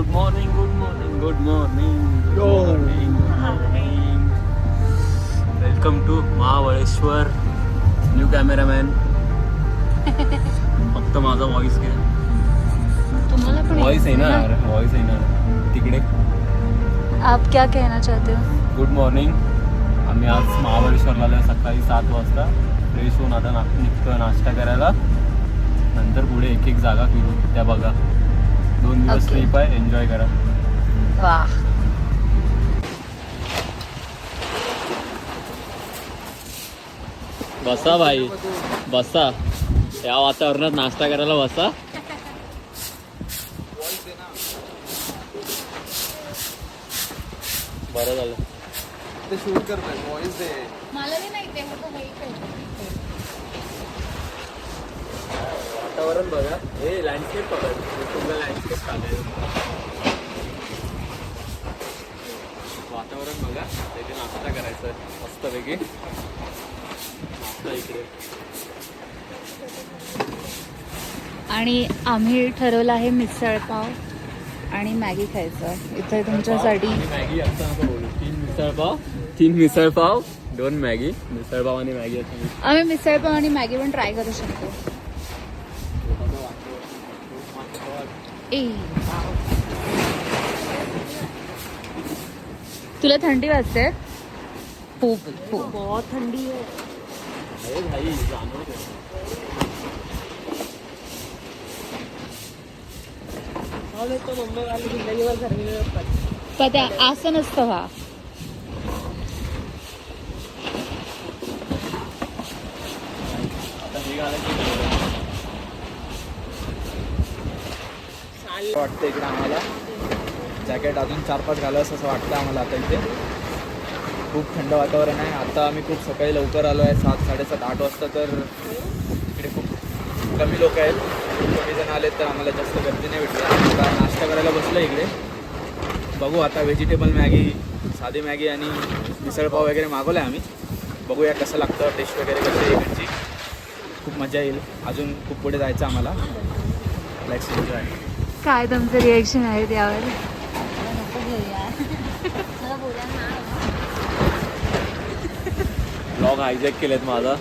Good morning good morning good morning welcome to Mahabaleshwar. New cameraman. फक्त माझा voice घ्या. तुम्हाला पण व्हॉइस आहे ना, व्हॉइस आहे ना तिकडे. आप क्या कहना चाहते हो? Good morning. आम्ही आज महाबळेश्वरला आलो सकाळी 7 वाजता. फ्रेश होऊन आता निघतो नाश्ता करायला. नंतर पुढे एक एक जागा फिरू, त्या बघा. 2 दिवस ट्रिप आहे, एन्जॉय करा. वाह. बसा भाई बसा, या वातावरणात नाश्ता करायला बसा. बरं झालं ते शूट करतोय, व्हॉइस दे. मला नाही माहिती वातावरण बघा. हे लँडस्केप बघा, युट्यूबला लँडस्केप चालेल. वातावरण बघा. इथे नाश्ता करायचा मस्तपैकी. नाश्ता इकडे. आणि आम्ही ठरवलं आहे मिसळ पाव आणि मॅगी खायचं इथे तुमच्यासाठी. मॅगी असं नको बोलू. 3 मिसळ पाव 2 मॅगी. मिसळ पाव आणि मॅगी असं. आम्ही मिसळ पाव आणि मॅगी पण ट्राय करू शकतो. तुला थंडी वाजते? खूप खूप बहुत थंडी आहे. अरे भाई जाणवत त्या असं नसतं हा. वाटतं इकडे आम्हाला. जॅकेट अजून 4-5 घालावंसं असं वाटतं आम्हाला. आता इथे खूप थंड वातावरण आहे. आता आम्ही खूप सकाळी लवकर आलो आहे, 7, 7:30, 8 वाजता. तर इकडे खूप कमी लोक आहेत. खूप कमी जण आलेत, तर आम्हाला जास्त गर्दी नाही भेटली. आता नाश्ता करायला बसलो इकडे. बघू आता व्हेजिटेबल मॅगी, साधी मॅगी आणि मिसळपाव वगैरे मागवलं आहे आम्ही. बघूया कसं लागतं, टेस्ट वगैरे कसं आहे इकडची. खूप मजा येईल. अजून खूप पुढे जायचं आम्हाला. Let's enjoy. काय तुमचं रिएक्शन आहे त्यावर? ब्लॉग हायजॅक केलेत माझा,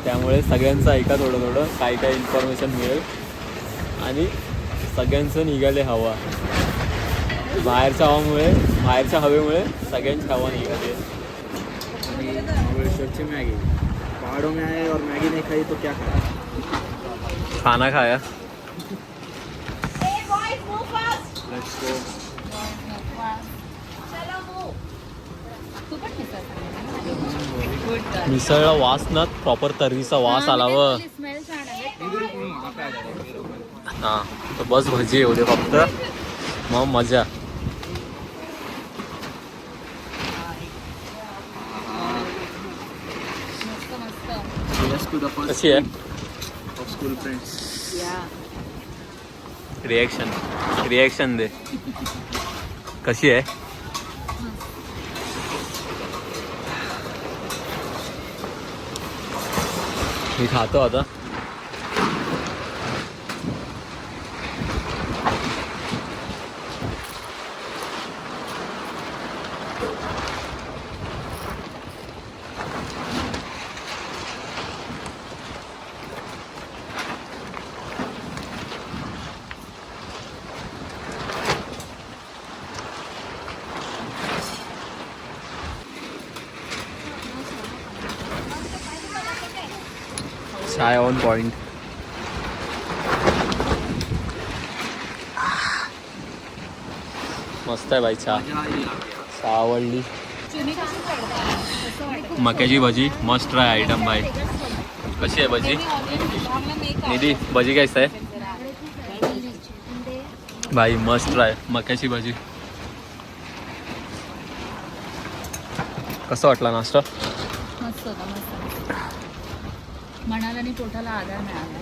त्यामुळे सगळ्यांचं ऐका थोडं थोडं. काय काय इन्फॉर्मेशन मिळेल. आणि सगळ्यांचं निघाले हवा. बाहेरच्या हवेमुळे सगळ्यांची हवा निघाली. आणि महाबळेश्वरची मॅगी. पहाड़ों में आए और मैगी नहीं खाई तो क्या खाया. खाना खाया. Let's go. मिसळला वास ना, प्रॉपर तर्रीचा वास आला व. हा तर बस भजी येऊ दे फक्त, मग मजा. कशी आहे स्कूल फ्रेंड्स. रिएक्शन दे. कशी आहे? मी खातो आता. चाय ऑन पॉइंट. मस्त आहे भाई चहा. चहा आवडली. मक्याची भजी मस्ट ट्राय आयटम भाई. कशी आहे भजी? निधी भजी कैसा आहे भाई? मस्ट ट्राय मक्याची भजी. कसं वाटला नाश्ता? मस्त होता, मस्त. मनाला आणि पोटाला आधार मिळाला.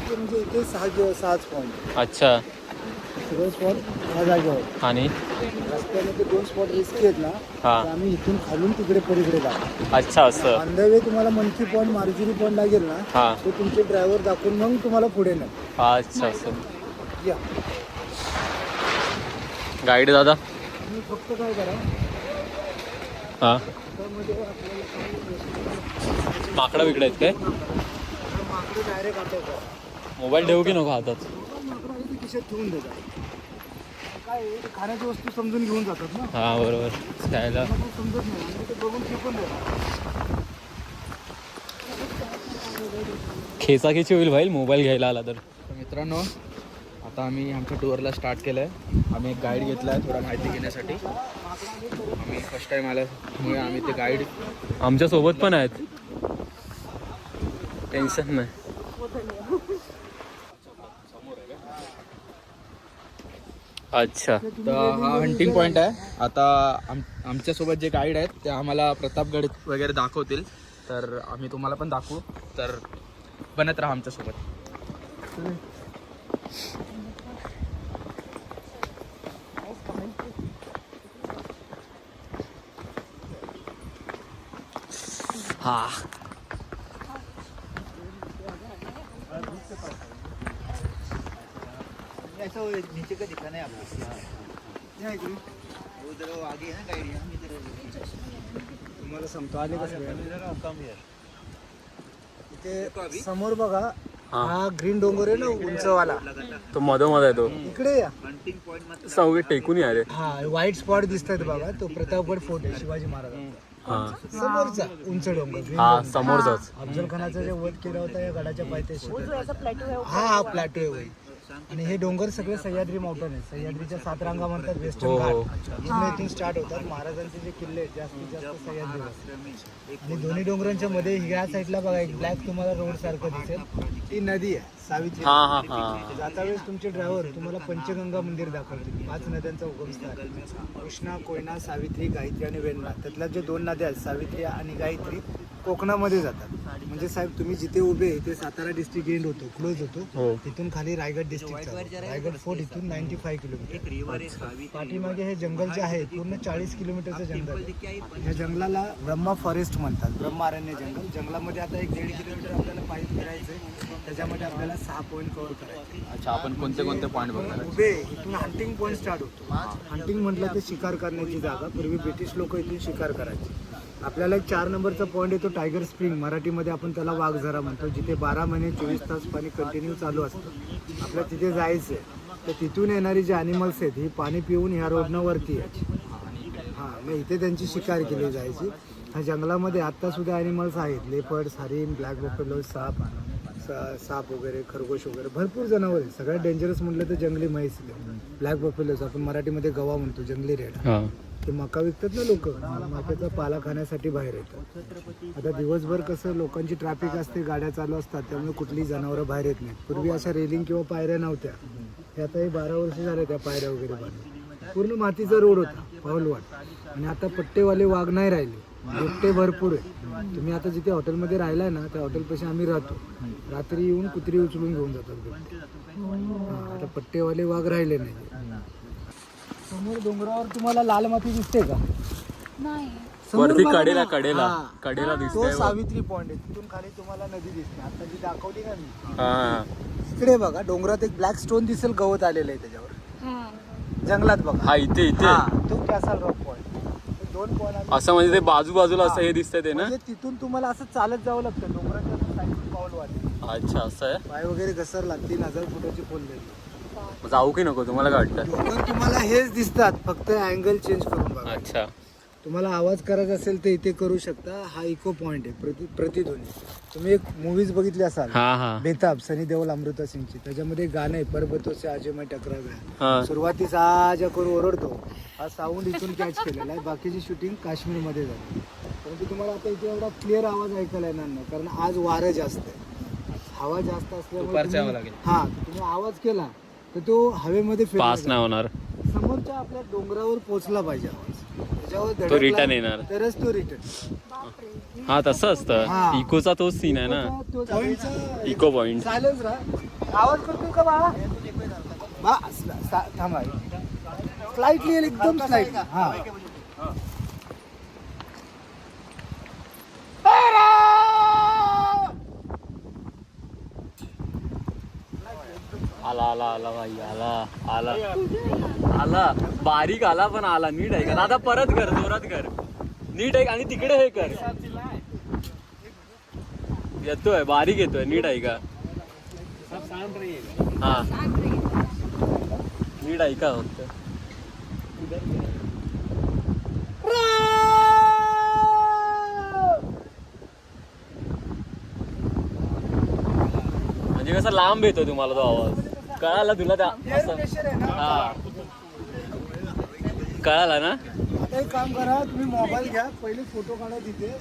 म्हणजे इथे 6 पॉईंट. अच्छा. सगळे स्पॉट ह्या जागेवर. आणि रस्त्यामध्ये 2 स्पॉट रिस्की आहेत ना, हां. तर आम्ही इथून खालून तिकडे पलीकडे जातो. अच्छा असं. ऑन द वे तुम्हाला मंकी पॉईंट, मार्जुरी पॉईंट लागेल ना, हां. तो तुमचे ड्रायव्हर दाखवून मग तुम्हाला पुढे नाही. अच्छा असं. या गाईड दादा. तुम्ही फक्त काय करा, हा त्यामध्ये आपल्याला माकडं विकडे आहेत काय? माकडं डायरेक्ट आता मोबाईल ठेवू की नको हातात? माकडं आहे ते खिशात ठेवून देतात. काय आहे, ते खाण्याची वस्तू समजून घेऊन जातात ना, हा बरोबर. खायला त्यांना पण समजत नाही आणि ते बघून फेकून देतात. खेचाखेची होईल भाई मोबाईल घ्यायला आला तर. तर मित्रांनो, आता आम्ही आमच्या टूरला स्टार्ट केलं आहे. आम्ही एक गाईड घेतला आहे थोडा माहिती घेण्यासाठी. आम्ही फर्स्ट टाईम आल्यामुळे आम्ही ते गाईड आमच्या सोबत पण आहेत, टेन्शन नाही. अच्छा तर हा हंटिंग पॉईंट आहे. आता आमच्यासोबत जे गाईड आहेत ते आम्हाला प्रतापगड वगैरे दाखवतील, तर आम्ही तुम्हाला पण दाखवू. तर बनत राहा आमच्यासोबत. हा ऐसा वो नीचे का दिखा नहीं आपको, यहाँ इधर उधर वो आगे है ना गाइड, हम इधर तुम्हाला सांगतो आले कसं इथे समोर बघा, हा. हा ग्रीन डोंगर आहे ना उंचवाला, तो मधोमध आहे तो. इकडे या. सवय टेकून या रे. हा व्हाईट स्पॉट दिसतात बघा, तो प्रतापगड फोर्ट आहे शिवाजी महाराजांचा. हा समोरचा उंच डोंगर green हा डोंगर. समोरचाच. अफजल खानाचा जे वध केला होता या गडाच्या पायथ्याशी, हा हा प्लॅटो आहे वही. आणि हे डोंगर सगळे सह्याद्री माउंटन आहे. सह्याद्रीच्या 7 रांगा म्हणतात, वेस्टर्न हो, घाट हो. इथून इथून स्टार्ट होतात. महाराजांचे जे किल्ले आहेत जास्तीत जास्त सह्याद्रीवर. आणि दोन्ही डोंगरांच्या मध्ये ह्या साईडला बघा एक ब्लॅक तुम्हाला रोड सारखं दिसेल, ती नदी आहे सावित्री. हा हा हा जाता वेळेस तुमचे ड्रायव्हर तुम्हाला पंचगंगा मंदिर दाखवतील. 5 नद्यांचा उगमस्थान, कृष्णा, कोयना, सावित्री, गायत्री आणि वेण्णा. त्यातल्या जे 2 नद्या आहेत सावित्री आणि गायत्री कोकणामध्ये जातात. म्हणजे साहेब तुम्ही जिथे उभे ते सातारा डिस्ट्रिक्ट एंड होतो, क्लोज होतो. हो. तिथून खाली रायगड डिस्ट्रिक्ट, रायगड फोर्ट इथून 95 किलोमीटर. पाठीमागे हे जंगल जे आहे पूर्ण 40 किलोमीटरचं जंगल आहे. या जंगलाला ब्रह्मा फॉरेस्ट म्हणतात, ब्रह्मारण्य जंगल. जंगलामध्ये आता एक 1.5 किलोमीटर आपल्याला पायी फिरायचं आहे. त्याच्यामध्ये आपल्याला 6 पॉईंट कव्हर करायचे. अच्छा, आपण कोणते कोणते पॉईंट बघणार? उभे इथून हंटिंग पॉईंट स्टार्ट होतो. हंटिंग म्हटलं तर शिकार करण्याची जागा. पूर्वी ब्रिटिश लोक इथून शिकार करायचे. आपल्याला एक 4 नंबरचा पॉईंट येतो टायगर स्प्रिंग, मराठीमध्ये आपण त्याला वाघझरा म्हणतो, जिथे 12 महिने 24 तास पाणी कंटिन्यू चालू असतं. आपल्याला तिथे जायचं आहे. तर तिथून येणारी जी ॲनिमल्स आहेत ही पाणी पिऊन ह्या रोडनं वरती यायची. हां, मग इथे त्यांची शिकार केली जायची. ह्या जंगलामध्ये आत्तासुद्धा ॲनिमल्स आहेत, लेपर्ड्स, हरिण, ब्लॅक बफेलो, साप वगैरे, खरगोश वगैरे भरपूर जनावर आहेत. सगळ्यात डेंजरस म्हटलं तर जंगली म्हैस, ब्लॅक बफेलोज आपण मराठीमध्ये गवा म्हणतो, जंगली रेड. हा ते मका विकतात ना लोक, मक्याचा पाला खाण्यासाठी बाहेर येतात. आता दिवसभर कसं लोकांची ट्रॅफिक असते, गाड्या चालू असतात, त्यामुळे कुठली जनावरं बाहेर येत नाहीत. पूर्वी अशा रेलिंग किंवा पायऱ्या नव्हत्या. हे आता हे 12 वर्ष झाले त्या पायऱ्या वगैरे बांधून. पूर्ण मातीचा रोड होता, पाऊलवाट. आणि आता पट्टेवाले वाघ नाही राहिले, बिबटे भरपूर आहे. तुम्ही आता जिथे हॉटेलमध्ये राहिलाय ना त्या हॉटेलपाशी आम्ही राहतो, रात्री येऊन कुत्री उचलून घेऊन जातात बिबटे. आता पट्टेवाले वाघ राहिले नाही. समोर डोंगरावर तुम्हाला लाल माती दिसते का? नाही. समोर वरती बघा ना. कडेला कडेला हा. कडेला तो दिसतंय. सावित्री पॉइंट आहे. तिथून खाली तुम्हाला नदी दिसते, आता जी दाखवली ना मी. हा इकडे बघा डोंगरात एक ब्लॅक स्टोन दिसेल, गवत आलेलं आहे त्याच्यावर. हा. जंगलात बघा, हा इथे इथे हा, तो कॅसल रॉक पॉइंट. 2 पॉइंट असं म्हणजे ते बाजूबाजूला असं हे दिसतंय ते ना. म्हणजे तिथून तुम्हाला असं चालत जावं लागतं डोंगराच्या साईडची पाऊल वाटते. अच्छा असं आहे. पाय वगैरे घसरला 3000 फुटाची पोल झाली. जाऊ की नको तुम्हाला काय वाटतं? डोंगर तुम्हाला हेच दिसतात, फक्त अँगल चेंज करून बघा. अच्छा तुम्हाला आवाज करायचा असेल तर इथे करू शकता. हा इको पॉइंट आहे, प्रतिध्वनी. तुम्ही एक मूवीज बघितली असाल, हा हा बेताब, सनी देओल, अमृता सिंगची. त्याच्यामध्ये गाणं आहे, पर्वतो से आजे मैं टकराव्या. हा सुरुवातीस आजा करून ओरडतो, हा साऊंड इथून कॅच केलेला आहे. बाकीची शूटिंग काश्मीरमध्ये झाली. परंतु तुम्हाला आता इथे एवढा क्लिअर आवाज ऐकायला येणार नाही, कारण आज वारं जास्त आहे, हवा जास्त असल्यामुळे हा तुम्ही आवाज केला तर तो हवेमध्ये पास नाही होणार. समोरच्या आपल्या डोंगरावर पोहोचला पाहिजे आवाज, त्याच्यावर तो धडकला रिटर्न येणार. तरच तो रिटर्न. हा तसं असतं. हा. इकोचा तोच सीन आहे ना, इको पॉइंट. चालेल राहा. आवाज करतो का बाळा? बा थांबा, स्लाइटली एकदम स्लाइटली. हा आला आला आला भाई आला आला आला बारीक आला पण आला. नीट आहे का दादा? परत कर, जोरात कर, नीट आहे. आणि तिकडे हे कर. येतोय बारीक येतोय. नीट आहे का? हा नीट आहे का? फक्त म्हणजे कसं लांब येतो तुम्हाला तो आवाज? कळाला तुला? त्या असं हा कळाला ना? आता एक काम करा, तुम्ही मोबाईल घ्या, पहिले फोटो काढा तिथे.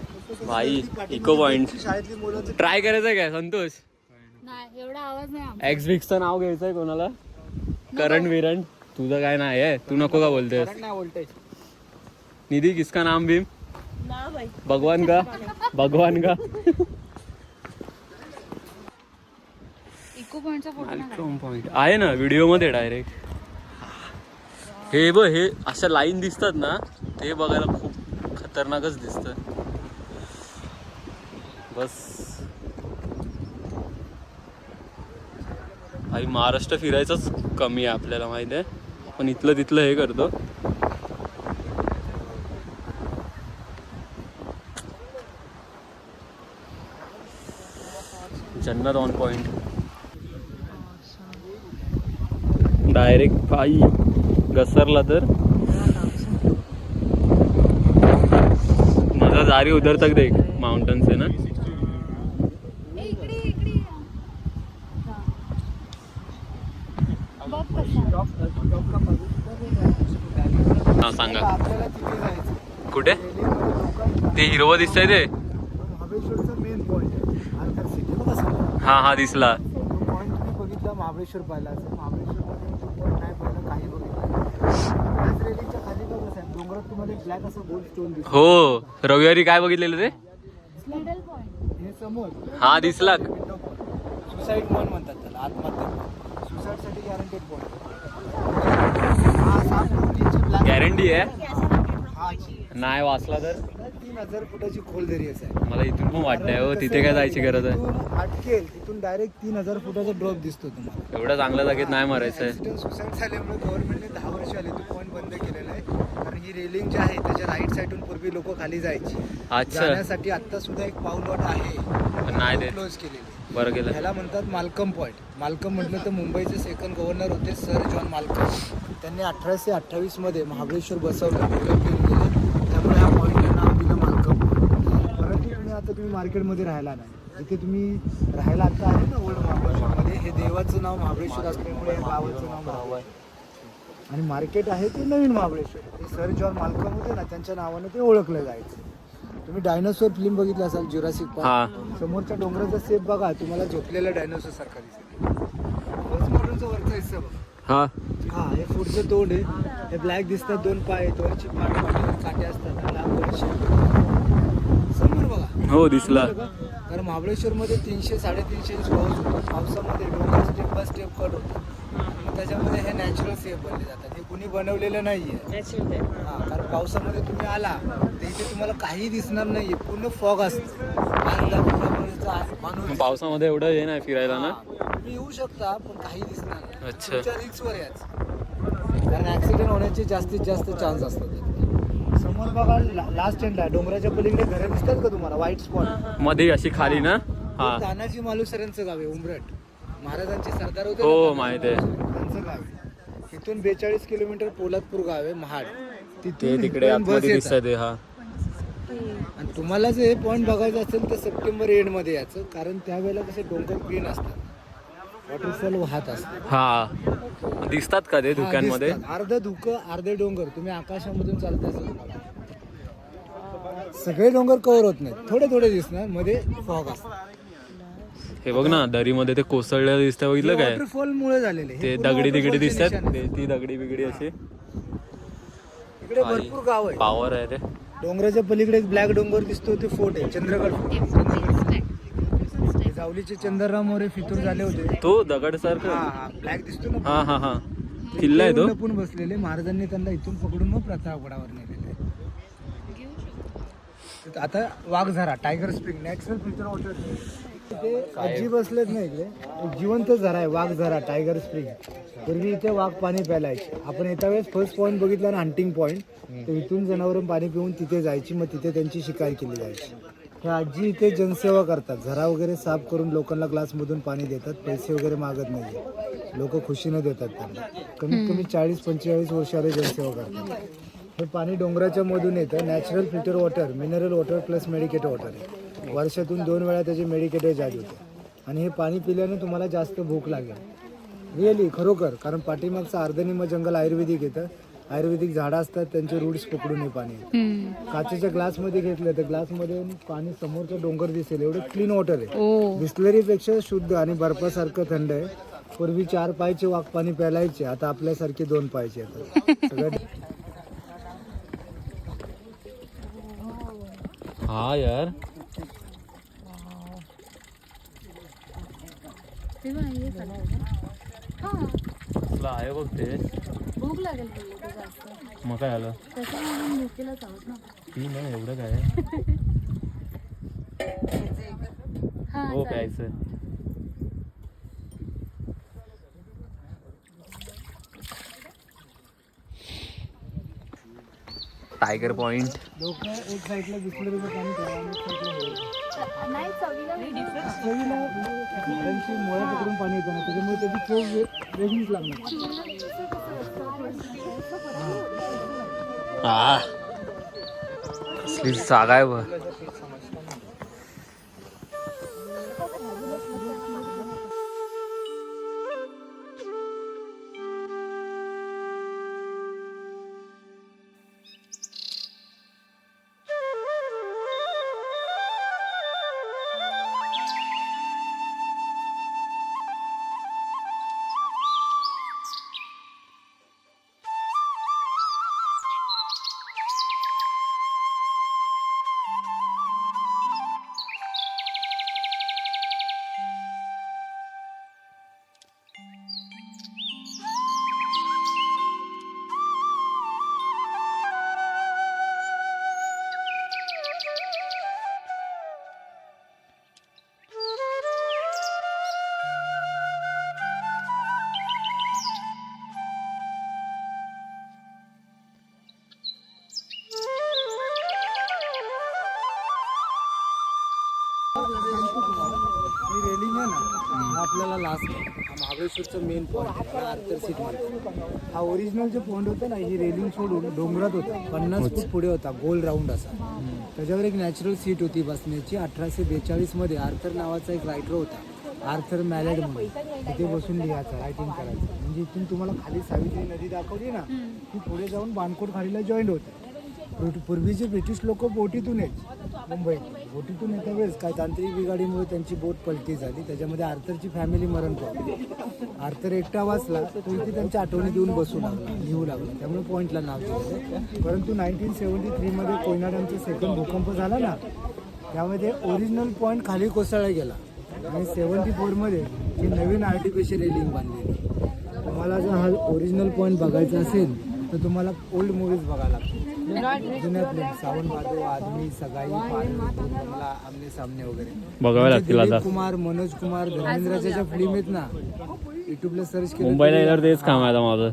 भाई इको पॉइंट शाळेतली मुलं ट्राय करायचं काय संतोष? नाही एवढा आवाज नाही एक्स विक्सचं नाव घ्यायचंय कोणाला? करंट विरंट तुझं काय नाही आहे? तू नको का बोलतेस? निधी किसका नाम भीम? भगवान का? भगवान का? इको पॉइंटचा फोटो नाही पॉइंट आहे ना व्हिडिओ मध्ये डायरेक्ट. हे बघ, हे अशा लाईन दिसतात ना, ते बघायला खूप खतरनाकच दिसतं. बस भाई महाराष्ट्र फिरायचंच कमी आहे आपल्याला माहिती आहे, पण इथलं तिथलं हे करतो. जन्नत ऑन पॉइंट डायरेक्ट भाई घसरला तर मजा जारी उधर तक देख. माउंटन से ना हा सांगा आपल्याला तिथे जायचं. कुठे ते हिरवं दिसतंय ते? महाबळेश्वरचा मेन पॉईंट आहे. आंतर सिटी बघा समोर. हा हा दिसला. तो पॉईंट तुम्ही बघितला, महाबळेश्वर पाहिला असेल. महाबळेश्वरमध्ये तो पॉईंट नाही पाहिलं, काही बघितलं. त्याच रेलिंगच्या खाली बघा साहेब, डोंगरात तुम्हाला एक ब्लॅक असं गोल्ड स्टोन दिसतो. हो रविवारी काय बघितलेलं ते? मिडल पॉइंट हे समोर हा दिसला. सुसाईड पॉईंट म्हणतात त्याला, आत्महत्या. सुसाईडसाठी गॅरंटेड पॉईंट. हा 7 फुटीची ब्लॅक गॅरंटी आहे? हा नाही वाचला तर 3000 फुटाची खोल दरी आहे. मला इथून पण वाटतंय हो, तिथे काय जायची गरज आहे? तिथून अटकेल, तिथून डायरेक्ट 3000 फुटाचा ड्रॉप दिसतो तुम्हाला. एवढ्या चांगल्या जागेत नाही मारायचंय. सुसाईड झाल्यामुळे गव्हर्नमेंटने 10 वर्ष आले तो पॉईंट बंद केलेला आहे. कारण ही रेलिंग जी आहे त्याच्या राईट साईडून पूर्वी लोक खाली जायची. अच्छा. जाण्यासाठी आता सुद्धा एक पाऊलवाट आहे, पण नाही ते क्लोज केलेली. बरं केलं. ह्याला म्हणतात माल्कम पॉईंट. माल्कम म्हटलं तर मुंबईचे सेकंड गव्हर्नर होते सर जॉन माल्कम. त्यांनी 1828 मध्ये महाबळेश्वर बसवलं, डेव्हलपिंग केलं, त्यामुळे ह्या पॉईंटला नाव दिलं माल्कम. परंतु तुम्ही आता तुम्ही मार्केटमध्ये राहायला नाही, जिथे तुम्ही राहायला आता आहे ना ओल्ड महाबळेश्वरमध्ये, हे देवाचं नाव महाबळेश्वर असल्यामुळे या गावाचं नाव महाबळ आहे. आणि मार्केट आहे ते नवीन महाबळेश्वर. हे सर जॉन माल्कम होते ना, त्यांच्या नावानं ते ओळखलं जायचं. तुम्ही डायनोसॉर फिल्म बघितलं असाल, जुरासिक पार्क. समोरच्या डोंगराचा सेप बघा, तुम्हाला झोपलेला डायनोसॉर सारखा दिसेल. मॉडेलचा वरचा हिस्सा बघा. हा हा हे पुढचं तोंड आहे. हे ब्लॅक दिसतात, 2 पाय आहेत, वरची पाठ पाठीवर काटे असतात, लांब वरची. समोर बघा. हो दिसला. कारण महाबळेश्वरमध्ये 300-350 इंच पाऊस होतो. पावसामध्ये डोंगर स्टेप बाय स्टेप कट होतो. मग त्याच्यामध्ये हे नॅचरल सेप बनले जातात. हे कुणी बनवलेलं नाहीये. हा, कारण पावसामध्ये तुम्ही आला तर इथे तुम्हाला काही दिसणार नाहीये, पूर्ण फॉग असतं. माणूस पावसामध्ये एवढं हे नाही फिरायला ना. तुम्ही येऊ शकता पण काही दिसणार नाही. अच्छा. तुमच्या रिस्कवर याच, कारण ऍक्सिडेंट होण्याचे जास्तीत जास्त चान्स असतात. समोर बघा लास्ट एंडला डोंगराच्या पलीकडे घरं दिसतात का तुम्हाला, व्हाईट स्पॉट मध्ये अशी खाली ना. हा तानाजी मालुसरेंचं गाव आहे, उंबरठ. महाराजांचे सरदार होते हो ना, माहित आहे. त्यांचं गाव आहे. इथून 42 किलोमीटर पोलादपूर गाव आहे, महाड. ते तिथून तिकडे इथपर्यंत बस आतमध्ये येतात. दिसतंय ते. हा आणि तुम्हाला जर हे पॉईंट बघायचं असेल तर सप्टेंबर एंड मध्ये यायचं, कारण त्यावेळेला कसे डोंगर ग्रीन असतात, वॉटरफॉल वाहत असतात. हा दिसतात का ते धुक्यांमध्ये? अर्ध धुकं अर्धे डोंगर. तुम्ही आकाशामधून चालता असेल तुम्हाला, सगळे डोंगर कव्हर होत नाहीत, थोडे थोडे दिसणार, मध्ये फॉग असतात. हे बघ ना दरीमध्ये ते कोसळलेलं दिसतंय, बघितलं काय? वॉटरफॉल मुळे झालेले हे ते पूर्ण दगडी तिगडी waterfall चे दिसतात, निशाण आहेत. ती दगडी बिगडी अशी. इकडे भरपूर गाव आहे. पावर आहे रे. डोंगराच्या पलीकडे एक ब्लॅक डोंगर दिसतो, ते फोर्ट आहे, चंद्रगड फोर्ट. हे जावलीचे चंद्रराव मोरे फितूर झाले होते. तो दगड सारखा. हा ब्लॅक दिसतो ना, हा हा हा किल्ला आहे तो. लपून बसलेले. महाराजांनी त्यांना इथून पकडून मग प्रतापगडावर नेलेले. आता Waghzara, tiger spring, natural filter water. इथे आजी बसलेत ना इकडे, एक जिवंत झरा आहे, वाघ झरा, टायगर स्प्रिंग. पूर्वी इथे वाघ पाणी प्यायलायचे. आपण येत्या वेळेस फर्स्ट पॉईंट बघितला ना, हंटिंग पॉईंट, तर इथून जनावरं पाणी पिऊन तिथे जायची, मग तिथे त्यांची शिकार केली जायची. ह्या आजी इथे जनसेवा करतात, झरा वगैरे साफ करून लोकांना ग्लासमधून पाणी देतात, पैसे वगैरे मागत नाही, लोक खुशीनं देतात त्यांना. कमीत कमी 40-45 वर्ष आले जनसेवा करतात. हे पाणी डोंगराच्या मधून येतं, natural filter water, mineral water plus medicated water आहे. वर्षातून 2 वेळा त्याचे मेडिकेटेड चार्ज होते. आणि हे पाणी पिल्याने तुम्हाला जास्त भूक लागेल, रिअली खरोखर. कारण पाठीमागचं अर्धनिम्म जंगल आयुर्वेदिक येतं, आयुर्वेदिक झाडं असतात, त्यांचे रूट्स पकडून हे पाणी येतं. काचेच्या ग्लासमध्ये घेतलं तर ग्लासमध्ये पाणी समोरचं डोंगर दिसेल एवढं क्लीन वॉटर आहे. बिस्लरीपेक्षा शुद्ध आणि बर्फासारखं थंड आहे. पूर्वी 4 पायचे वाघ पाणी प्यायलायचे, आता आपल्यासारखे 2 पायचे येतात सगळं. हा यार कसला आहे बघ ते. भूक लागेल जास्त, मग काय आलं त्याच्यामुळे भुकेलाच आहोत ना. ती नाही एवढं काय हा हो प्यायचं. Tiger point. लोक एक साईडला बिस्लरीचं पाणी प्यायला, नाही चवीला चवीला झाडांची मुळं पकडून पाणी येतं ना, त्याच्यामुळे त्याची चव वेगळीच लागणार. कसली जागा आहे बघ. ही रेलिंग आहे ना, हा आपल्याला लास्ट महाबळेश्वरचं मेन पॉईंट आहे, आर्थर सीट म्हणतो. हा ओरिजिनल जे पॉईंट होता ना, ही रेलिंग सोडून डोंगरात होता, 50 फूट पुढे होता, गोल राऊंड असा. त्याच्यावर एक नॅचरल सीट होती बसण्याची. 1842 मध्ये आर्थर नावाचा एक रायटर होता, आर्थर मॅलेड म्हणून, तिथे बसून लिहायचा, रायटिंग करायचं. म्हणजे इथून तुम्हाला खाली सावित्री नदी दाखवली ना, ती पुढे जाऊन बाणकोट खाडीला जॉईंट होते. पूर्वीचे ब्रिटिश लोक बोटीतून येत, मुंबईत बोटीतून येत्या वेळेस काय तांत्रिक बिघाडीमुळे त्यांची बोट पलटी झाली, त्याच्यामध्ये आर्थरची फॅमिली मरण पावली. आर्थर एकटा वाचला, तो इथे त्यांच्या आठवणी देऊन बसू लागला, लिहू लागला, त्यामुळे पॉईंटला नाव दिलं. परंतु 1973 मध्ये कोयना सेकंड भूकंप झाला ना, त्यामध्ये ओरिजिनल पॉईंट खाली कोसळला गेला. आणि 74 मध्ये ही नवीन आर्टिफिशियल रेलिंग बांधलेली. तुम्हाला जर हा ओरिजिनल पॉईंट बघायचा असेल तर तुम्हाला ओल्ड मूवीज बघायला लागतील, जुन्या फिल्म, सावन भादो, आदमी, सगाई, बंगला, आमने सामने वगैरे बघावे लागतील. आता कुमार, मनोज कुमार, धर्मेंद्रच्या ज्या फिल्म आहेत ना, युट्यूबला सर्च केलं मुंबईला गेल्यावर तेच काम आहे आता माझं.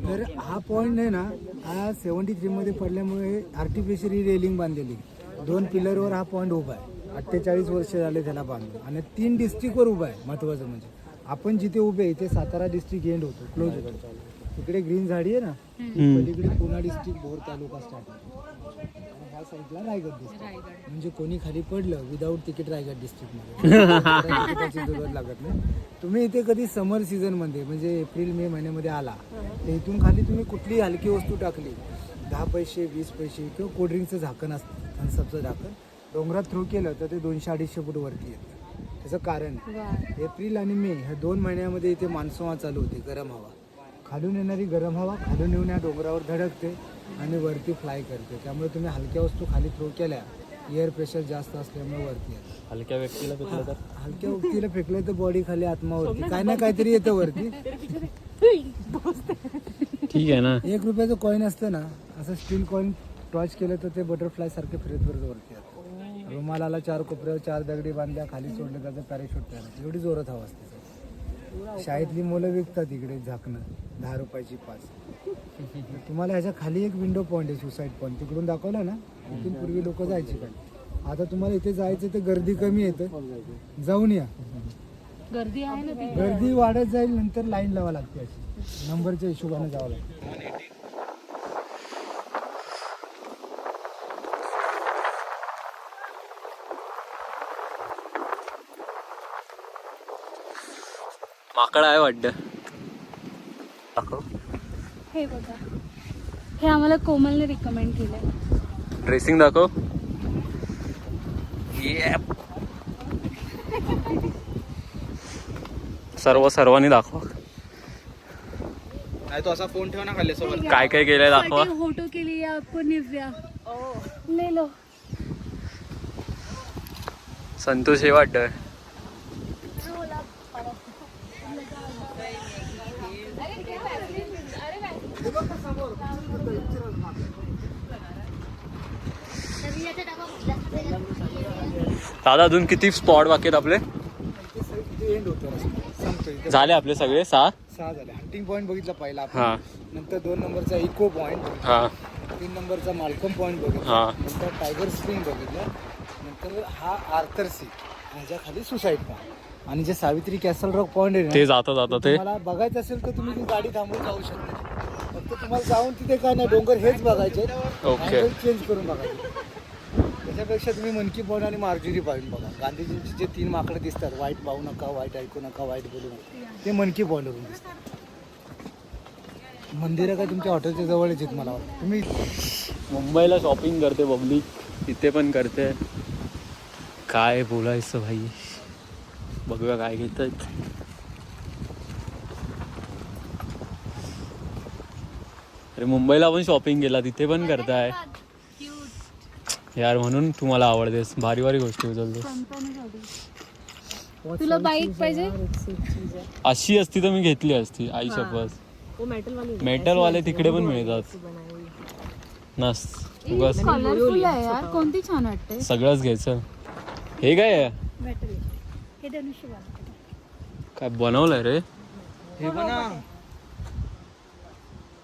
तर हा पॉईंट आहे ना, हा 73 मध्ये पडल्यामुळे आर्टिफिशियल रेलिंग बांधलेली. 2 पिलरवर हा पॉईंट उभा आहे. 48 वर्ष झाले त्याला बांधून, आणि 3 डिस्ट्रिक्टवर उभा आहे. महत्वाचं म्हणजे आपण जिथे उभे इथे सातारा डिस्ट्रिक्ट एंड होतो, क्लोज होतो. तिकडे ग्रीन झाडी आहे ना, तिकडे पुणा डिस्ट्रिक्ट भोर तालुका स्टार्ट होतो, आणि ह्या साईडला रायगड डिस्ट्रिक्ट. म्हणजे कोणी खाली पडलं विदाऊट तिकीट रायगड डिस्ट्रिक्टमध्ये तिकीटाची जरूरत लागत नाही. तुम्ही इथे कधी समर सीझन मध्ये म्हणजे एप्रिल मे महिन्यामध्ये आला तर इथून खाली तुम्ही कुठलीही हलकी वस्तू टाकली, 10 पैसे 20 पैसे किंवा कोल्ड्रिंकचं झाकण असतं, थम्सअपचं झाकण, डोंगरात थ्रू केलं तर ते 200-250 फूट वरती येतं. त्याचं कारण एप्रिल आणि मे ह्या 2 महिन्यामध्ये इथे मान्सून चालू होते, गरम हवा. खालून येणारी गरम हवा खालून येऊन या डोंगरावर धडकते आणि वरती फ्लाय करते. त्यामुळे तुम्ही हलक्या वस्तू खाली थ्रो केल्या, एअर प्रेशर जास्त असल्यामुळे वरती येतं. हलक्या व्यक्तीला फेकलं तर, हलक्या व्यक्तीला फेकलं तर बॉडी खाली, आत्मावरती काय ना काहीतरी येतं वरती. ठीक आहे ना. 1 रुपयाचं कॉईन असतं ना, असं स्टील कॉईन टॉच केलं तर ते बटरफ्लाय सारखे फिरत फिरत वरती येतं. रुमालाला 4 कोपऱ्यावर 4 दगडी बांधल्या, खाली सोडलं त्याचं पॅरेशूट तयार. एवढी जोरात हवा असते. शाळेतली मुलं विकतात इकडे झाकणं 10 रुपयाची 5. तुम्हाला ह्याच्या खाली एक विंडो पॉईंट आहे, सुसाईड पॉईंट. तिकडून दाखवलं ना, इथून पूर्वी लोक जायची पण. आता तुम्हाला इथे जायचं तर गर्दी कमी येतं, जाऊन या. गर्दी आहे ना ती. गर्दी वाढत जाईल, नंतर लाईन लावा लागते, अशी नंबरच्या हिशोबाने जावं लागतं. माकड आहे वाटतं. हे बघा, हे आम्हाला कोमलने रिकमेंड केलंय. ड्रेसिंग दाखव. सर्वांनी दाखवा. नाही तो असा फोन ठेव ना खाली सोबत. काय काय केलंय दाखवा. फोटो के लिए आपको निव्या ले लो. संतोष हे वाटतं. दादा अजून किती स्पॉट बाकी आहेत आपले? एंड होतं, संपतो इथे. झाले आपले सगळे 6 झाले. हंटिंग पॉईंट बघितला पहिला आपण. हा नंतर 2 नंबरचा इको पॉईंट, हा 3 नंबरचा मालकम पॉईंट बघितला, हा. नंतर टायगर स्प्रिंग बघितलं, नंतर हा आर्थर सी, ह्याच्या खाली सुसाईड पॉईंट, आणि जे सावित्री कॅसल रॉक पॉईंट आहे ना, ते जाता ते तुम्हाला बघायचं असेल तर तुम्ही ती गाडी थांबवून जाऊ शकता. फक्त तुम्हाला जाऊन तिथे काय नाही, डोंगर हेच बघायचे, ओके. चेंज करून बघायचे. त्याच्यापेक्षा तुम्ही मनकी पॉईंट आणि मार्जुरी पॉईंट बघा. गांधीजींची जे 3 माकडं दिसतात, वाईट पाहू नका, वाईट ऐकू नका, वाईट बोलू नका, ते मनकी पॉईंटवरून दिसतात. मंदिरं काय तुमच्या हॉटेलच्या जवळच आहेत मला वाटतं. तुम्ही मुंबईला शॉपिंग करते पब्लिक, इथे पण करते. काय बोलायचं भाई, बघूया काय घेत आहेत. अरे मुंबईला पण शॉपिंग केला, तिथे पण करताय यार, म्हणून तुम्हाला आवडतेस. भारी भारी गोष्टी उचलते. तुला बाईक पाहिजे? अशी असती तर मी घेतली असती, आई शपथ. मेटल वाले तिकडे पण मिळतात. नस उगाच कलरफुल आहे यार, कोणती छान वाटते. सगळंच घ्यायचं. हे काय आहे? हे धनुष्यबाण. काय बनवलंय रे? हे बना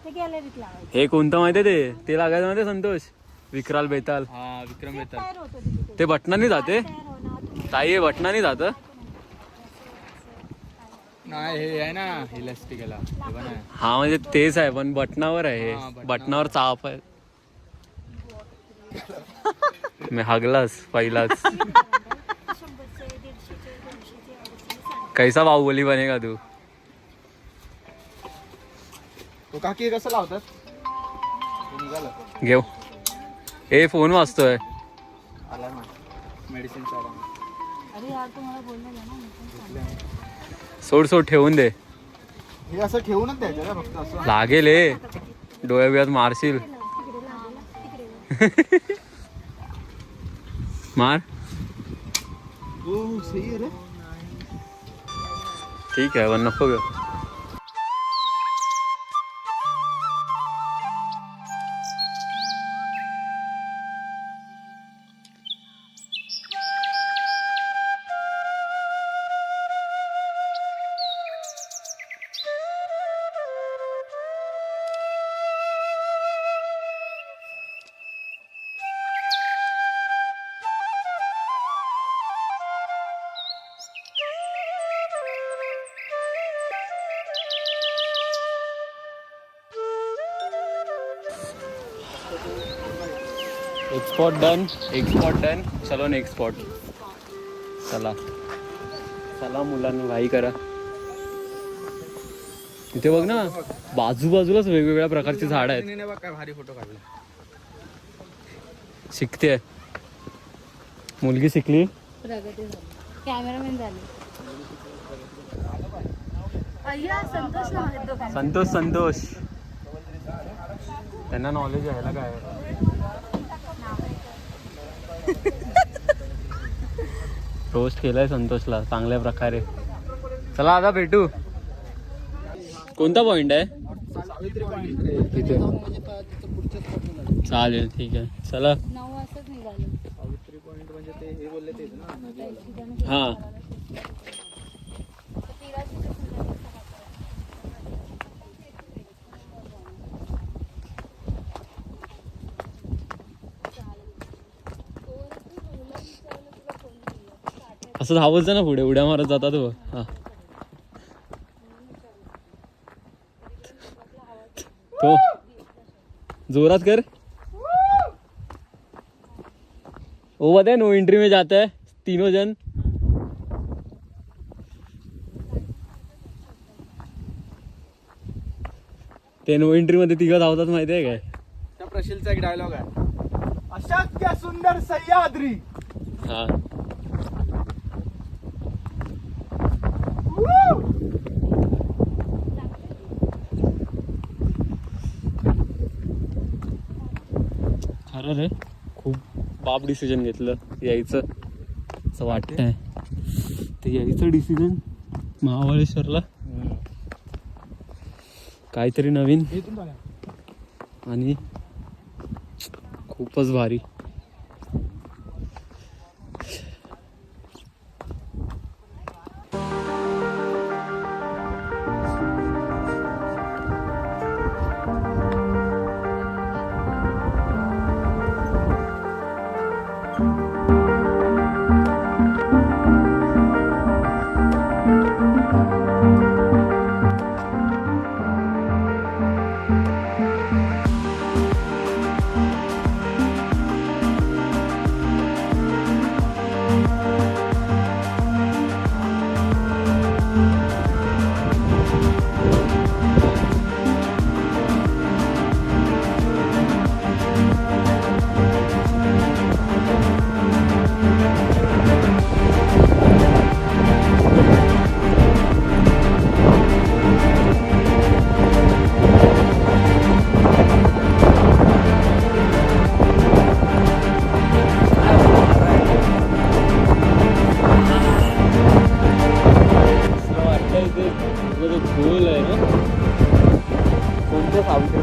ते गॅलरीत लावायचं. हे कोणतं माहितीये? ते लागायचं माहितीये संतोष? विक्राल बेताल. हा विक्रम येतात. टायर होतं तिथे. ते बटनाने जाते ताई, हे बटनाने जात. नाही हे आहे ना इलास्टिक याला, हे बना. हा म्हणजे तेच आहे, पण बटनावर आहे. हा, हे बटनावर. बटनावर चाप आहे. मी हगलास पहिलाच. कैसा बाहुबली बनेगा तू? तो काकी हे कसं लावतात? हे निघालं. घेऊ. हे फोन वाजतोय. आला ना मेडिसिनचा आला. अरे यार तुम्हाला बोललेलं ना. सोड ठेवून दे. हे असं ठेवूनच द्यायचं का फक्त असं? लागेल हे, डोळ्या बिळ्यात मारशील. मार. सही आहे रे. ठीक आहे, पण नको घेऊ. एक स्पॉट डन. चलो नेक्स्ट स्पॉट. चला मुलांनी भाई करा. इथे बघ ना, बाजूबाजूलाच वेगवेगळ्या प्रकारची झाड आहेत. तिने बघ काय भारी फोटो काढला. शिकते मुलगी, शिकली. प्रगती झाली, कॅमेरामॅन झाले. अय्या संतोष ना आहेत दोघांना. संतोष त्यांना नॉलेज आहे ना काय. रोस्ट केलाय संतोषला चांगल्या प्रकारे. चला आता भेटू. कोणता पॉइंट आहे तिथे? चालेल, ठीक आहे, चला. 9 वाजताच निघालो. पॉइंट म्हणजे ते हे बोलले तेच ना नदीवाला. हा असं धावत जा ना पुढे, उड्या मारत जातात हो. हा तो जोरात कर. वो बताए नो एंट्री में जाता है तीनों जन. ते नो एंट्री मध्ये तिघं धावतात माहिती आहे काय? त्या प्रशिलचा एक डायलॉग आहे, अशक्य सुंदर सह्याद्री. हा खरं रे, खूप बाप डिसिजन घेतलं यायचं असं वाटतंय. ते यायचं डिसिजन महाबळेश्वरला, काहीतरी नवीन आणि खूपच भारी. खोल आहे ना, कोणत्या सावली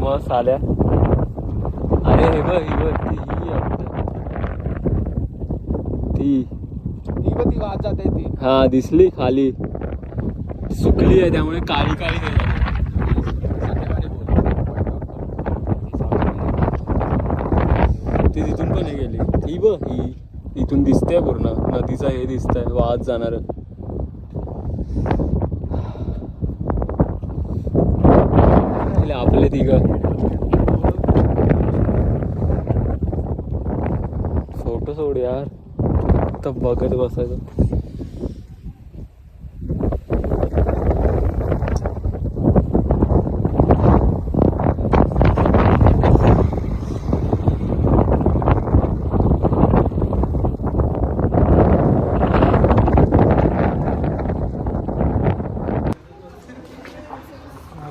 मस्त आल्या. अरे हे बघ ही बघ ती ती वाहत जाते ती. हा दिसली खाली, सुकली आहे त्यामुळे काळी काळी ती तिथून पण हे गेली. ही बघ ही इथून दिसते पूर्ण नदीचं हे दिसतंय वाहत जाणार. आपले तिघ फोटो सोड यार, तर बघत बसायचं.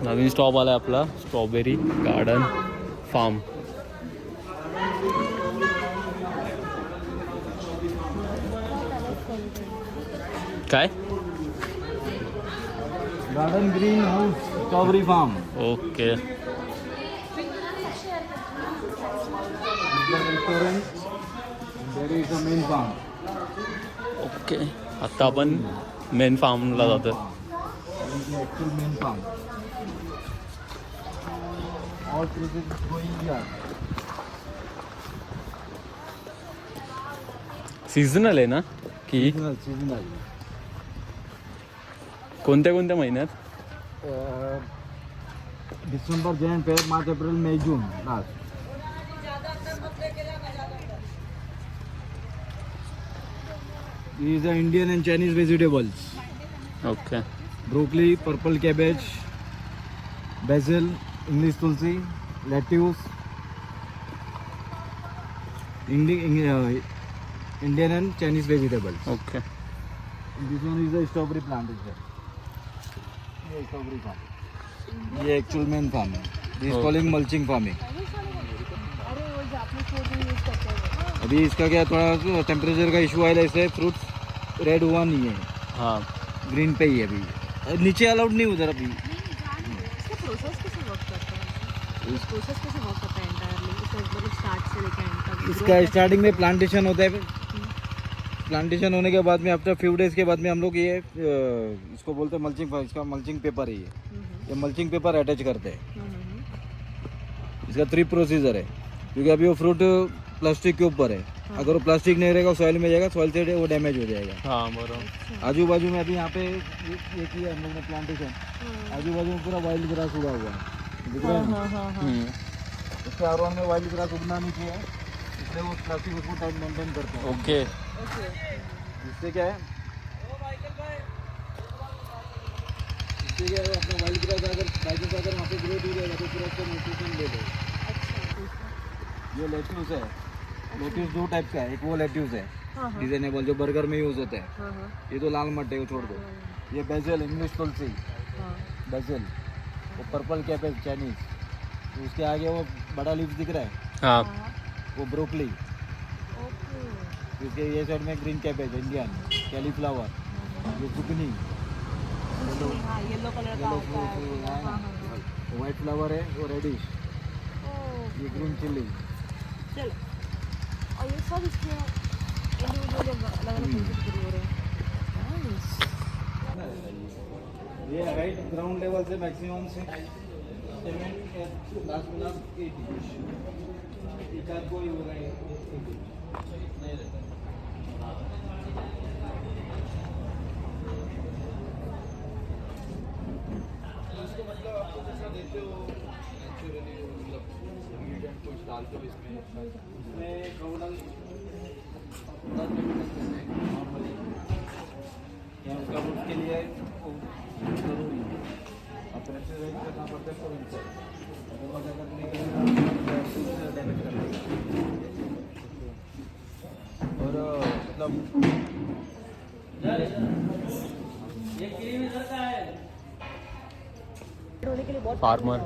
नवीन स्टॉप आलाय आपला, स्ट्रॉबेरी गार्डन फार्म. काय? Garden green house strawberry farm. Okay. Restaurant, there is a main farm. Okay, आता आपण मेन फार्मला जातो. Actual main farm. All process going here. Seasonal आहे ना की सीजनल. कोणत्या कोणत्या महिन्यात? डिसेंबर, जानेवारी, फेब्रुवारी, March, April, May, June last. These are Indian and Chinese vegetables. Okay. Broccoli, purple cabbage, basil, English tulsi, lettuce. Indian and Chinese vegetables. Okay. This one is a strawberry plant. Is there? ये strawberry farm. ये actual main farm है. This is calling mulching farming. अभी इसका क्या थोड़ा temperature का issue आया, इससे फ्रूट्स रेड हुआ नहीं है. हाँ ग्रीन पे ही है अभी. नीचे अलाउड नहीं उधर अभी. प्रोसेस कैसे वर्क करता है एंटायरली, इसका मतलब स्टार्ट से लेकर एंड तक? इसका स्टार्टिंग में प्लांटेशन होता है। प्लांटेशन होने के बाद में आफ्टर फ्यू डेज के बाद में हम लोग ये इसको बोलते हैं मल्चिंग, इसका मल्चिंग पेपर है ये मल्चिंग पेपर अटैच करते हैं। इसका 3 प्रोसीजर है, क्योंकि अभी वो फ्रूट प्लास्टिक के ऊपर है। अगर वो प्लास्टिक नहीं रहेगा सॉइल में जाएगा, सॉइल से वो डैमेज हो जाएगा। हाँ बरोबर। आजू बाजू में अभी यहाँ पे ये किया हम लोग ने प्लांटेशन, आजू बाजू में पूरा वाइल्ड ग्रास उगा हुआ है, दिख रहा है ना? इसके आरोन में वाइल्ड ग्रास उगना नहीं चाहिए, इसलिए वो प्लास्टिक उसको टाइट मेंटेन करते हैं। ओके। इससे क्या है, इससे क्या है अपना वाइल्ड ग्रास अगर बाइक अगर वहाँ पे ग्रोथ हो जाएगा तो पूरा उसका न्यूट्रिशन ले लो। ये लेट्यूस है, लेट्यूस 2 टाइप का है, एक वो लेट्यूस है डिजाइनेबल जो बर्गर में यूज होता है, ये तो लाल मट्टे को छोड़ दो। ये बेजल, इंग्लिश तुलसी बेजल, वो पर्पल कैपेज चाइनीज, तो उसके आगे वो बड़ा लीफ दिख रहा है हाँ वो ब्रोकली, इसके ये साइड में ग्रीन कैपेज इंडियन, कैलीफ्लावर, ये जुकनी, येलो कलर का आता है। व्हाइट फ्लावर है वो रेडिश, ये ग्रीन चिल्ली। चलो, और ये सब इसके इंडिविजुअल अलग-अलग तरीके हो रहे हैं। ये हाइट ग्राउंड लेवल से मैक्सिमम से 7 लास्ट 8 इंच कोई हो रहा है नहीं रहता। इसको मतलब आपको जैसा देते हो नेचुरली, मतलब इंग्रेडिएंट कुछ डालते हो इसमें पाउडर नॉर्मली या उसका उसके लिए जरूरी है। अब प्रेशराइज करना पड़ता है तो इनसे अदरवाइज अगर नहीं डैमेज कर देगा। और मतलब होने के लिए बहुत फार्मर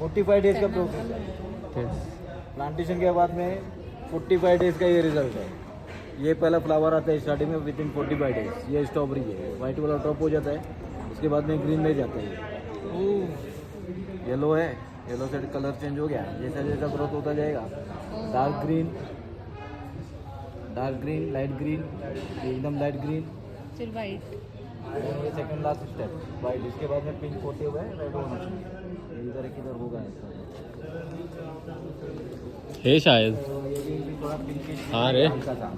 45 डेज का प्रोसेस है। प्लांटेशन के बाद में 45 डेज का ये रिजल्ट है। ये पहला फ्लावर आता है स्टार्टिंग में विद इन 45 डेज। ये स्ट्रॉबेरी है, वाइट वाला ड्रॉप हो जाता है, उसके बाद में ग्रीन में जाता है। येलो है, येलो से कलर चेंज हो गया, जैसा जैसा ग्रोथ होता जाएगा डार्क ग्रीन, लाइट ग्रीन, एकदम लाइट ग्रीन, फिर वाइट। ये सेकंड लास्ट स्टेप वाइट। इसके बाद में पिंक होते हुए रेड होना चाहिए, इधर किधर होगा ऐसा। हे शायद तो ये भी थोड़ा पिंकिश हाँ रे हल्का सा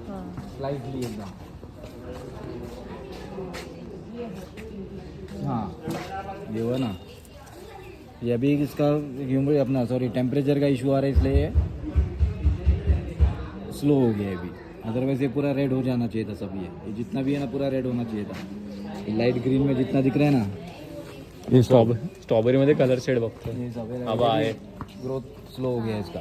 स्लाइटली एकदम। हाँ ये हुआ ना, ये अभी इसका अपना टेम्परेचर का इशू आ रहा है, इसलिए स्लो हो गया है अभी। अदरवाइज ये पूरा रेड हो जाना चाहिए था सब। ये जितना भी है ना पूरा रेड होना चाहिए था। लाइट ग्रीन में जितना दिख रहा है ना, हे स्ट्रॉबेरी मध्ये कलर शेड बघतो ये सब है। अब आहे ग्रोथ स्लो हो गया है इसका।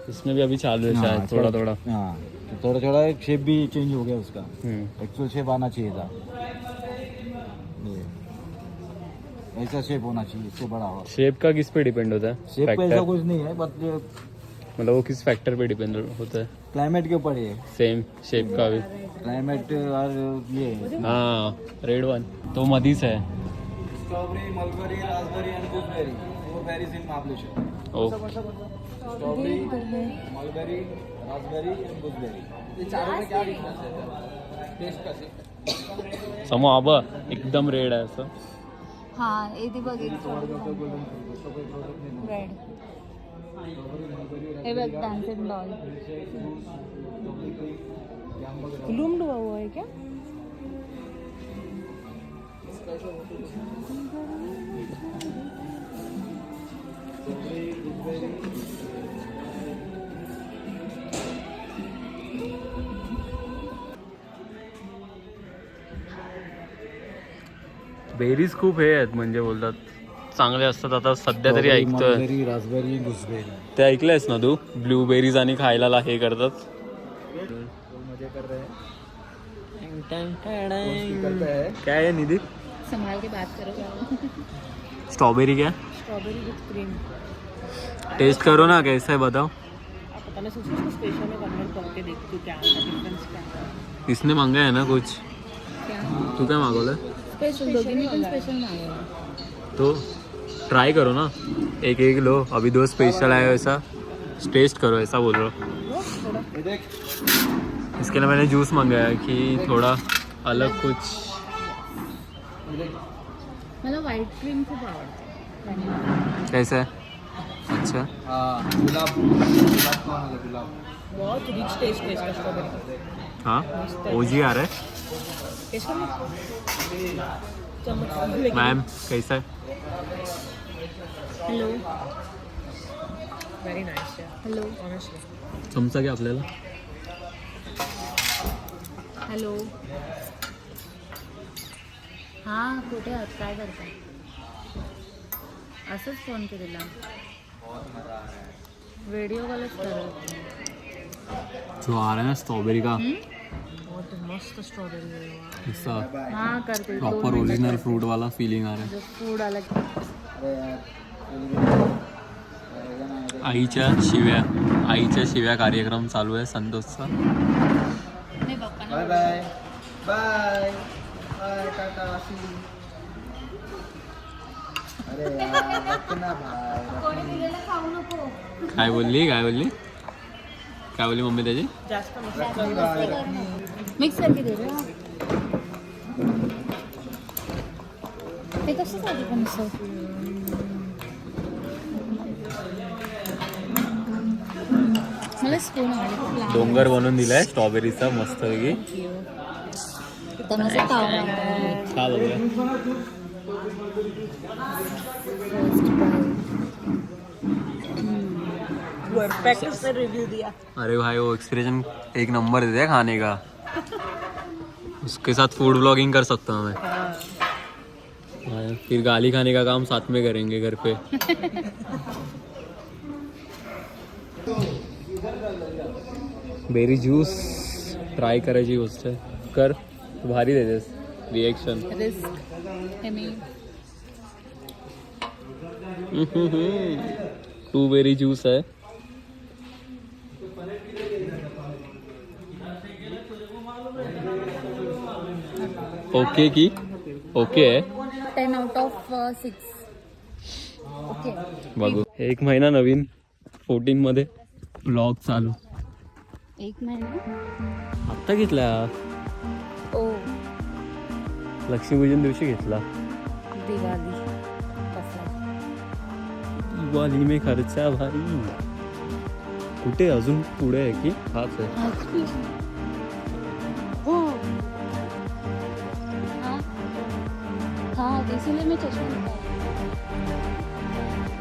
इसमें भी अभी चालू है शायद थोड़ा थोड़ा। हाँ तो थोड़ा थोड़ा शेप भी चेंज हो गया उसका, एक्चुअल शेप आना चाहिए था। ये ऐसा शेप होना चाहिए, इससे बड़ा हो। शेप का किस पे डिपेंड होता है? शेप पे ऐसा फैक्टर कुछ नहीं है, बट मतलब वो किस फैक्टर पे डिपेंड होता है? क्लाइमेट के ऊपर है। सेम शेप का भी क्लाइमेट और ये हाँ रेड वन तो मधीच आहे। Strawberry, mulberry, raspberry and gooseberry, 4 berries in Mahabaleshwar. Oh strawberry, mulberry, raspberry and gooseberry, ये चारों में क्या डिफरेंस है टेस्ट का? समो अब एकदम रेड आहे असं। हां येते बघितलं रेड। हे बघ डान्सिंग डॉल। ब्लूम्ड हुआ है क्या? बेरीज खूप हे आहेत म्हणजे बोलतात चांगले असतात. आता सध्या तरी ऐकतोय मलबेरी, रास्पबेरी, गूसबेरी। ते ऐकलंयस ना तू ब्लूबेरीज आणि खायला हे करतात. मजे कर रहे हैं। काय आहे निधी? संभाल के बात करो। स्ट्रॉबेरी क्या स्ट्रॉबेरी विथ क्रीम। टेस्ट करो ना कैसा है बताओ. आप पता नहीं सोचो उसको स्पेशल में कन्वर्ट करके देखती हूँ क्या आता डिफरेंस क्या है। इसने मांगा है ना कुछ? क्या तू काय मागवलं? स्पेशल दोघींनी पण स्पेशल मागवलं. तो ट्राई करो ना, एक एक लो, अभी 2 स्पेशल आया ऐसा, टेस्ट करो ऐसा बोल रहा हूँ। इसके लिए मैंने जूस मंगाया कि थोड़ा अलग कुछ। मला व्हाईट क्रीम खूप आवडते. कैसा है? अच्छा, हाँ गुलाब गुलाब कौन है गुलाब बहुत रिच टेस्ट है इसका स्ट्रॉबेरी हाँ ओजी आ रहा है. टेस्ट करना चम्मच मैम कैसा है? Hello very nice hello honestly चमचा घ्या आपल्याला. हॅलो हां कुठे आहात, काय करताय? असंच फोन केलेला, व्हिडिओ कॉलच करत. जो आ रहा है ना स्ट्रॉबेरी का बहुत मस्त स्ट्रॉबेरी है यार. ऐसा हां करते प्रॉपर ओरिजिनल फ्रूट वाला फीलिंग आ रहा जो फूड आला की है. आईच्या शिव्या कार्यक्रम चालू आहे संतोषचा. नाही पप्पांना bye bye bye bye tata अरे यार रख ना भाई काय बोलली मम्मी त्याची? जास्त मस्त मिक्स करके दे रहे हो ते कशासाठी पण सर? मला स्पून आवडली. डोंगर बनवून दिलाय स्ट्रॉबेरीचा मस्तपैकी. तर माझा पाव आवडतो. खा बघूया. परफेक्ट से रिव्यू दिया. अरे भाई वो एक्सपीरियंस एक नंबर देते हैं खाने का. उसके साथ फूड ब्लॉगिंग कर सकता हूँ मैं. हाँ, फिर गाली खाने का काम साथ में करेंगे घर पे. बेरी ज्यूस ट्राय करायची गोष्ट आहे. कर भारी देतेस रिएक्शन. रिस्क हे मी ब्लूबेरी ज्यूस है. ओके की ओके आहे 10 out of 6. ओके बघू. 1 महिना नवीन 14 मध्ये ब्लॉग चालू. 1 महिना आत्ता घेतला, ओ लक्ष्मीपूजन दिवशी घेतला. दिवाळी कसा दिवाळी में खर्चा भारी. कुठे अजून पुढे आहे की हाच आहे? हो हाँ इसीलिए मैं चश्मा लगाया.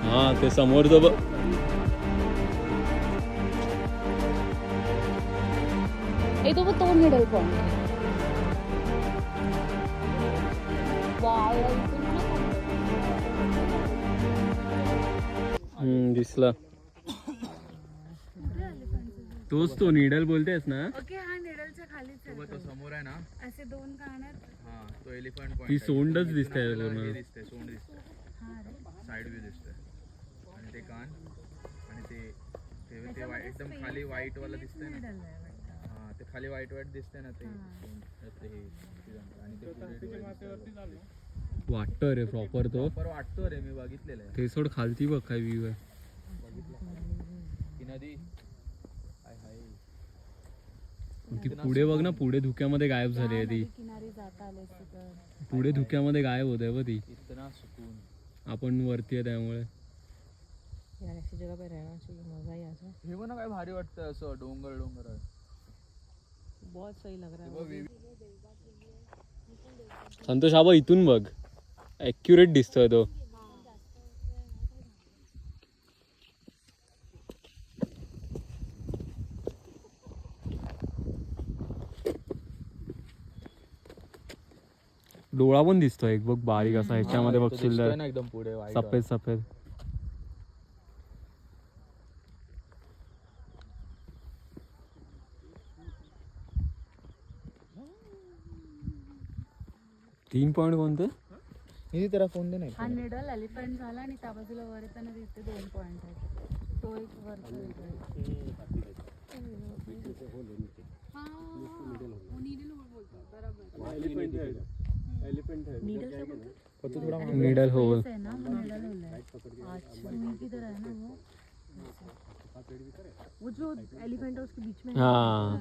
हा ते समोरचं बघ. ये तो मिडल पॉइंट है. दिसला तोच तो निडल बोलतेस ना. ओके हा निडलच्या खालीच तो समोर आहे ना असे 2 कानात. हा तो एलिफंट ती सोंडच दिसते हे दिसते सोंड दिसते साइड व्ह्यू दिसते आणि ते कान आणि ते एकदम खाली व्हाईट वाला दिसतंय ना. हा ते खाली व्हाईट दिसतंय ना ते आणि ते वाटतं रे प्रॉपर तो. पर वाटतो रे मी बघितलेलं आहे. ते सोड खालती बघ काय व्ह्यू आहे. ही नदी हाय हाय ती पुढे बघ ना, पुढे धुक्यामध्ये गायब झाली आहे ती. किनारी जाता आले तर पुढे धुक्यामध्ये गायब होत आहे बघ ती. इतना सुकून. आपण वरती आहे त्यामुळे. यार ऐसी जगह पे रहना चाहिए, मजा ही आ जाए. हे बघ ना काय भारी वाटतं असं डोंगर आहे. बहुत सही लग रहा है. संतोष आबा इथून बघ, ॲक्युरेट दिसतोय तो. डोळा पण दिसतोय एक बघ बारीक असा. ह्याच्यामध्ये बघशील तर ना एकदम पुढे white सफेद सफेद. तीन पॉइंट कोणते? निधी तेरा फोन दे नाही. हा निडल एलिफंट झाला आणि त्या बाजूला वर येताना तिथे 2 पॉइंट आहेत. तो एक वरचा हा निडल बोलतो बरोबर. मिडल होल है ना मिडल होल है अच्छा मैं किधर है ना वो जो एलिफेंट है उसके बीच में हाँ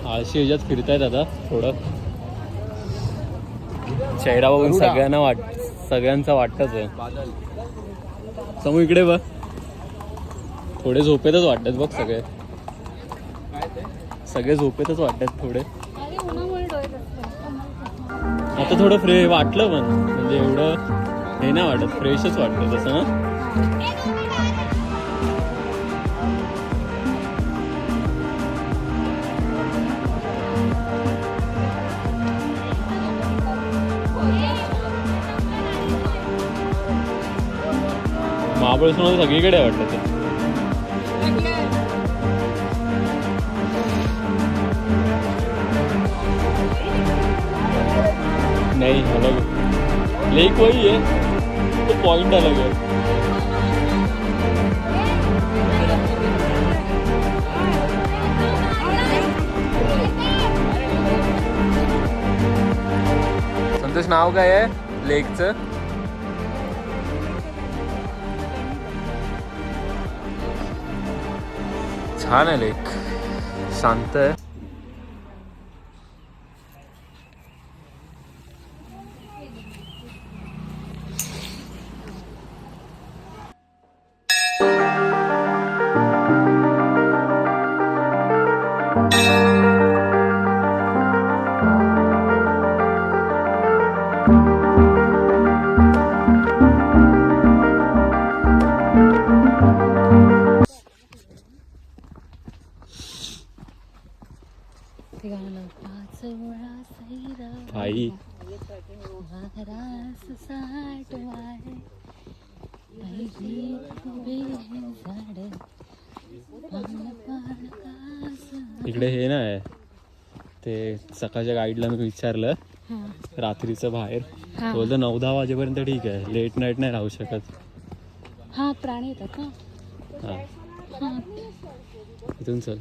आळशी ह्याच्यात फिरतायत आता थोडं चेहरा बघून सगळ्यांचा वाटतच आहे बादल समोर इकडे बघ थोडे झोपेतच वाटतात बघ सगळे झोपेतच वाटतात थोडे अरे उन्हामुळे डोळे बसले आता थोडं वाटलं पण म्हणजे एवढं हे नाही वाटत फ्रेशच वाटतं तसं ना महाबळेश्वर सगळीकडे वाटतं ते नहीं अलग लेक वही है तो पॉइंट अलग है संतोष नाव काय आहे लेकचं छान आहे लेक शांत आहे आई इकडे हे नाही ते सकाळच्या गाईडला मी विचारलं रात्रीचं बाहेर बोलतो 9-10 वाजेपर्यंत ठीक आहे लेट नाईट नाही राहू शकत हा प्राणी येतात ना हा इथून चल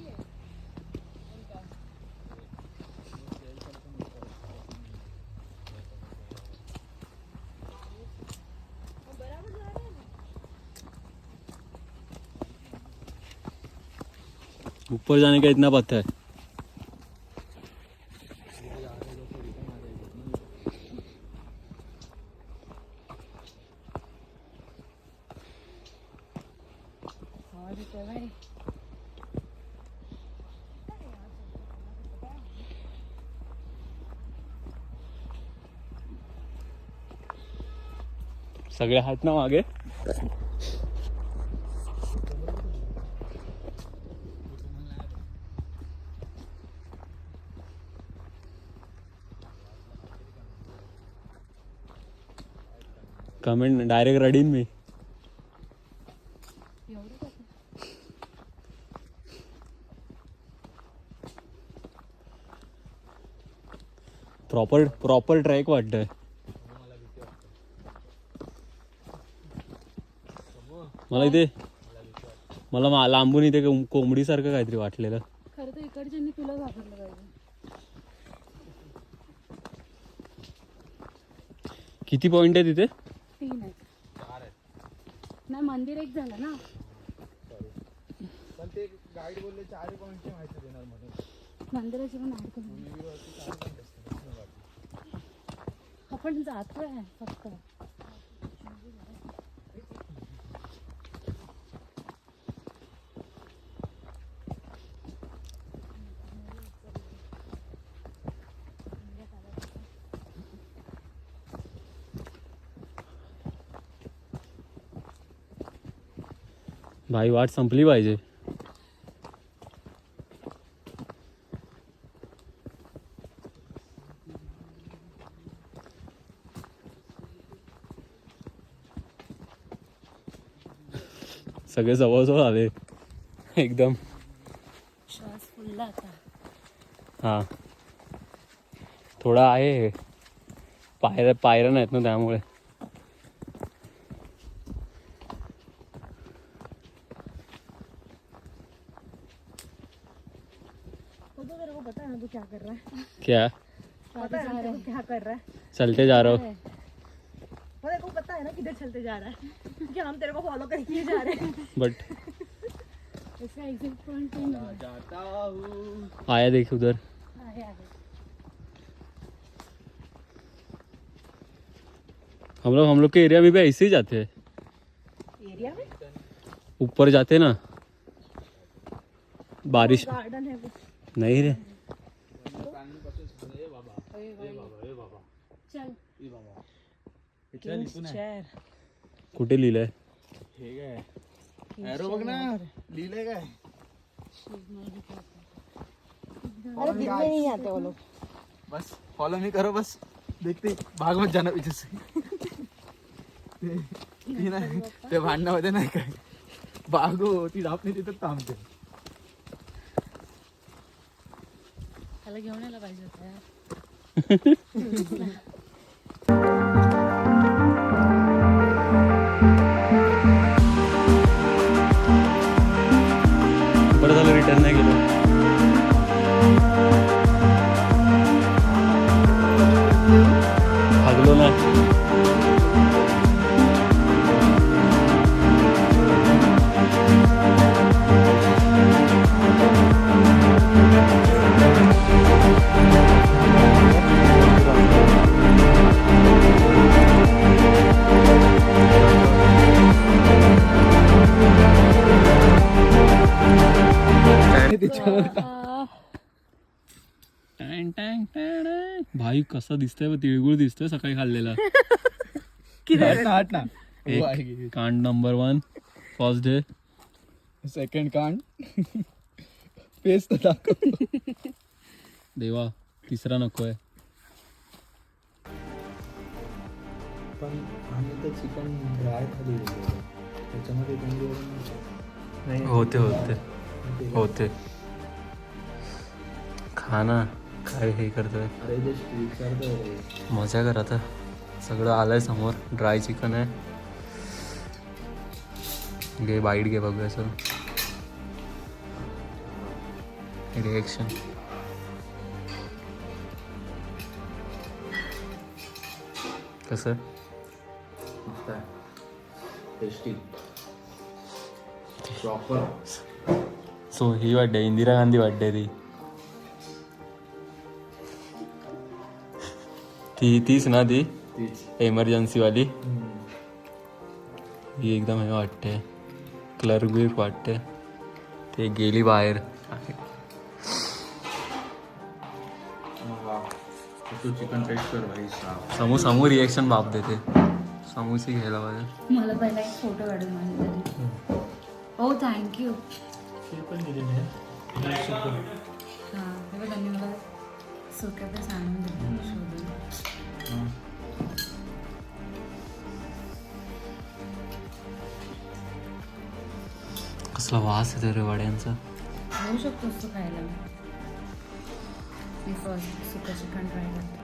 ऊपर जाने का इतना पत्थर है सगळे आहेत ना मागे कमेंट डायरेक्ट रडीन मी प्रॉपर ट्रॅक वाटतंय मला इथे मला लांबून इथे कोंबडी सारखं काहीतरी वाटलेलं खरं तर इकडच्यांनी तुला घाबरलं पाहिजे किती पॉइंट आहे तिथे 3 आहेत नाही मंदिर एक झालं ना पण ते गाईड बोलले 4 पॉइंटची माहिती देणार म्हणून मंदिराची पण ऍड करून आपण जातोय फक्त भाई वाट संपली पाहिजे सगळे जवळ आले एकदम श्वास फुलला आता हा थोडा आहे पायऱ्या नाहीत ना त्यामुळे तेरे को पता है ना तू क्या कर रहा है? क्या पता है ना तेरे को क्या कर रहा है? चलते जा रहा हूँ तेरे को पता है ना किधर चलते जा रहा है? क्योंकि हम तेरे को फॉलो करके जा रहे हैं। बट इसका एग्जिट पॉइंट जाता हूँ आया देख उधर आहे. हम लोग के एरिया में भी ऐसे ही जाते हैं एरिया में ऊपर जाते ना बारिश गार्डन है कुछ। नहीं रे चल चेयर कुठे लिहिलंय हे काय एरो बघ ना लिहिलंय काय अरे दिन में नहीं आते वो लोग। बस फॉलो मी करो बस देखते भाग मत जाना पीछे से ती नाही ते भांडणामध्ये नाही काय बागो ती धापणे तिथं थांबते त्याला घेऊन यायला पाहिजे होतं यार. बरं झालं रिटर्न नाही गेलो भागलो ना टँग टँग टँग. भाई कसा दिसतंय बघ, तिळगुळ दिसतोय सकाळी खाल्लेला. हट ना एक कांड नंबर 1 फर्स्ट डे. सेकंड कांड पेस्ट तर दाखव देवा तिसरा नकोय. पण आम्ही ते चिकन ड्राय खाली त्याच्यामध्ये नाही होते होते होते खाना काय हे करतोय. अरे जे स्ट्रीट करतो मजा कर आता. सगळं आलंय समोर. ड्राय चिकन आहे. घे बाईट घे बघूया सर रिएक्शन. कसं मस्त आहे टेस्टी प्रॉपर. सो ही वाटते इंदिरा गांधी वाटते तीच ना ती एमर्जन्सी वाली. ही एकदम हे वाटते क्लर्क बिर्क वाटते. ते गेली बाहेर. तू चिकन टेस्ट कर भाई. समू रिएक्शन बाप देते. समूची घ्यायला पाहिजे. मला पहिला एक फोटो काढून माझ्या. हो थँक्यू. हां तेव्हा त्यांनी मला सुक्यातच आणून दिलं शोधून. कसला वास येतो रे वड्यांचा. होऊ शकतोस तू खायला. मी फर्स्ट सुकं चिकन ट्राय करते.